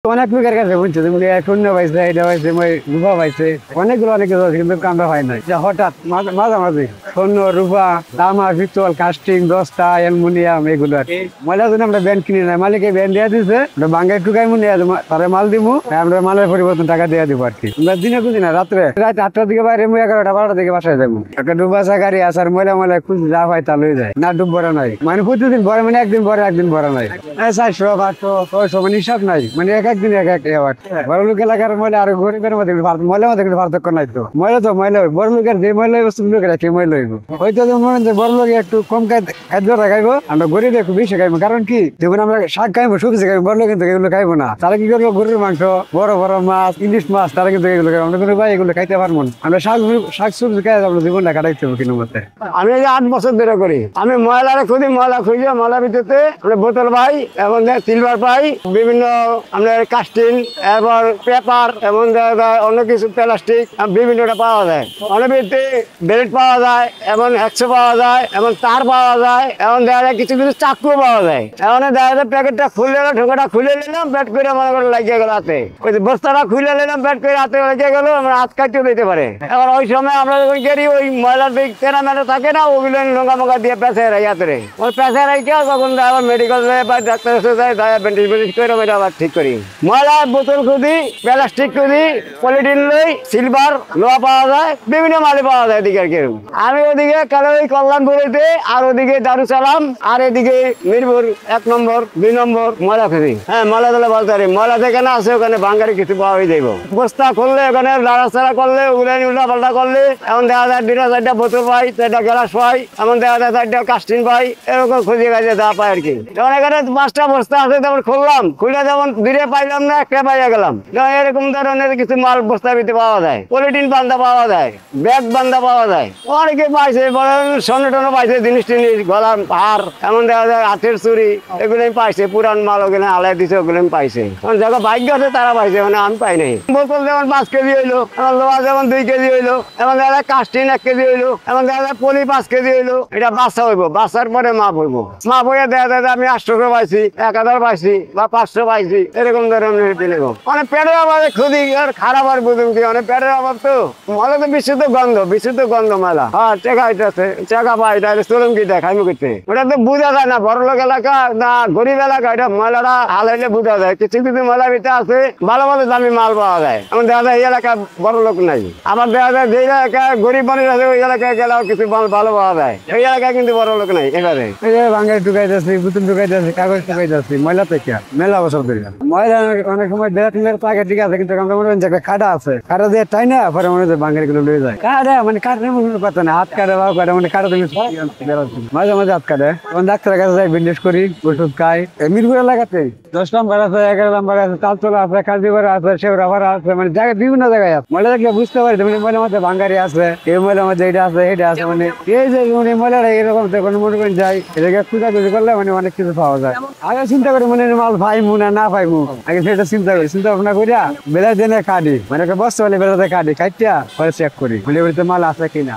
অনেক লোকের কাছে বলছে তুমি শূন্য পাইছে, এটা পাইছে, রূপা পাইছে, অনেকগুলো অনেক কিছু আছে, কিন্তু আমরা হয় নাই। হঠাৎ মাঝামাঝি স্বর্ণ, রূপা, তামা, পিতল, কাস্টিং, দস্তা, অ্যালুমিনিয়াম এগুলো আর কি। ময়লা যদি আমরা ব্যান্ড কিনি না, মালিকে ব্যান্ড দিয়ে দিচ্ছে, বাঙ্গায় টুকাই মুনি তারা মাল দিব, আমরা মালের পরিবর্তন টাকা দিয়ে দিব আর কি। আমরা দিনে খুঁজি না, রাত 8টার দিকে বাইরে 11টা 12টার দিকে বাসায় যাবো। একটা ডুবাসা গাড়ি আসার ময়লা ময়লা খুঁজি যা হয় তা লয়ে যায় না, ডুব ভরা নাই মানে প্রতিদিন ভরে, মানে একদিন ভরা নাই 400 500 600 মানে হিসাব নাই, মানে একদিন এক বড় লোক এলাকার ময়লা আর গরিবের মধ্যে ময়লার মধ্যে কিন্তু পার্থক্য নাই। তো ময়লা বড় লোকের যে ময়লা বস্তু লোকের সেই ময়লা হইব। হয়তো মনে হচ্ছে বড় লোক একটু কম খাদ্য খাইবো, আমরা গরিব একটু বেশি খাইবো। কারণ কি, যখন আমরা শাক খাইবো, সবজি খাইবো, বড় লোক কিন্তু এগুলো খাইবো না। তারা কি করবো, গরুর মাংস, বড় বড় মাছ, ইলিশ মাছ, তারা কিন্তু এগুলো খাইবো। আমরা কিন্তু ভাই এগুলো খাইতে পারবো না, আমরা শাক সবজি খাই আমরা জীবনটা কাটাইতে হবে কিনো মতে। আমি 8 বছর ধরে করি, আমি ময়লারে খুঁজি, ময়লা খুঁজে ময়লার ভিতরে আমরা বোতল পাই এবং সিলভার পাই, বিভিন্ন আমরা কাস্টিং, এবার পেপার এবং অনেক কিছু প্লাস্টিক বিভিন্নটা পাওয়া যায়। অনেক ভিত্তি বেল্ট পাওয়া যায় এবং হ্যাকসো পাওয়া যায় এবং তার পাওয়া যায় এবং দেখা যায় কিছু কিছু চাকু পাওয়া যায়। এখন দেখা যায় প্যাকেটটা খুলে এলো, ঢোকাটা খুলে নিলাম, ব্যাট করে মনে করে লাগিয়ে গেল হাতে, ওই বস্তাটা খুলে নিলাম, ব্যাট করে হাতে লেগে গেল, আমরা হাত কাটিয়ে দিতে পারে। এবার ওই সময় আমরা যখন গেরি ওই ময়লার দিক তেনা মেনা থাকে না, ওগুলো নোংা মোঙ্গা দিয়ে পেঁচে রাই হাতে, ওই পেঁচে রাইকে তখন আবার মেডিকেল যায় বা ডাক্তার এসে যায়, ব্যান্ডেজ ব্যান্ডেজ করে ওইটা আবার ঠিক করি। ময়লা বোতল খুঁজি, প্লাস্টিক খুঁজি, পলিথিন লই, সিলভার লোহা পাওয়া যায়, বিভিন্ন মালে পাওয়া যায় এদিকে আর কি। আমি ওদিকে কালো ওই কল্যাণপুরেতে, আর ওদিকে দারুসালাম, আর এদিকে মিরপুর 1 নম্বর 2 নম্বর ময়লা খুঁজি। হ্যাঁ, ময়লা দিলে বলতে পারি, ময়লা যেখানে আছে ওখানে বাঙ্গারি কিছু পাওয়া হয়ে যাইব। বস্তা খুললে ওখানে লাড়াচাড়া করলে, ওগুলো উল্টা পাল্টা করলে এমন দেখা যায় 2টা 4টা বোতল পাই, 4টা গ্লাস পাই, এমন দেখা যায় 4টা কাস্টিং পাই, এরকম খুঁজে গাছে যা পাই আর কি। যেমন এখানে 5টা বস্তা আছে, তেমন খুললাম, খুলে যেমন 2টা পাইলাম না, 1টা পাইয়া গেলাম। এরকম ধরনের কিছু মাল বস্তা ভিতরে পাওয়া যায়, পলিথিন বান্ধা পাওয়া যায়, ব্যাগ বান্ধা পাওয়া যায়, অনেকে পাইছে, স্বর্ণ টর্ণ পাইছে, জিনিস টিনিস, গলার হার, এমন দেখা যায় হাতের চুরি, এগুলো পাইছে, পুরান মাল ওখানে আলাই দিছে, ওগুলো পাইছে। যারা ভাগ্য আছে তারা পাইছে, মানে আমি পাই নাই। বোতল যেমন 5 কেজি হইলো, এমন লোহা যেমন 2 কেজি হইলো, এমন দেখা যায় কাস্টিং 1 কেজি হইলো, এমন দেখা যায় পলি 5 কেজি হইলো। এটা বাচ্চা হইব, বাচ্চার পরে মাপ হইব, মাপ হইয়া দেখা যায় আমি 800 পাইছি, 1000 পাইছি বা 500 পাইছি, এরকম ধরনের দিলেব। অনেক পেটের অভাবে খুঁজি আর খারাপ আর বুঝুন কি, অনেক পেটের অভাব তো ময়লা তো বিশুদ্ধ গন্ধ মেলা। হ্যাঁ, টাকা হইতেছে, টাকা পাই, তাহলে চলুন কি দেখাই মুখে, ওটা তো বোঝা যায় না বড় লোক এলাকা না গরিব এলাকা। এটা ময়লাটা হালাইলে বোঝা যায়। কিছু কিছু ময়লা ভিতরে আছে ভালো ভালো দামি মাল পাওয়া যায়, এমন দেখা যায় এই এলাকা বড় লোক নাই। আবার দেখা যায় যে এলাকা গরিব মানুষ আছে, ওই এলাকায় গেলেও কিছু মাল ভালো পাওয়া যায়, এই এলাকায় কিন্তু বড় লোক নাই। এবারে বাঙালি ঢুকাইতেছি, পুতুল ঢুকাইতেছি, কাগজ ঢুকাইতেছি, ময়লা থেকে মেলা বছর ধরে ময়লা অনেক সময় থাকে, ঠিক আছে, কিন্তু আমরা মনে হয় একটা খাটা আছে, খাটা দিয়ে তাই না পরে মনে হয় বাঙালি গুলো লয়ে যায়। কাটা মানে কাটার মনে কথা না, হাত কাটে বা কাটে, মানে কাটা তুমি মাঝে মাঝে হাত কাটে, তখন ডাক্তারের কাছে যাই, ব্যান্ডেজ করি, ওষুধ খাই। মিরপুর এলাকাতে 10 নম্বর আছে, 11 নম্বর আছে, তালতলা আছে, কাজীপাড়া আছে, শেওড়াপাড়া আছে, মানে জায়গায় বিভিন্ন জায়গায় আছে। ময়লা দেখলে বুঝতে পারি মানে ময়লার মধ্যে বাঙালি আছে, এই ময়লার মধ্যে এটা আছে, এটা আছে, মানে এই যে মানে ময়লাটা এরকম মনে করেন যাই, এটাকে খুঁজাখুঁজি করলে মানে অনেক কিছু পাওয়া যায়। আগে চিন্তা করি মানে মাল পাইমু না পাইমু, আগে সেটা চিন্তা করি, চিন্তা ভাবনা করিয়া বেলা দিনে কাটি, মানে একটা বস্তা হলে বেলাতে কাটি, কাটিয়া পরে চেক করি মাল আছে কিনা।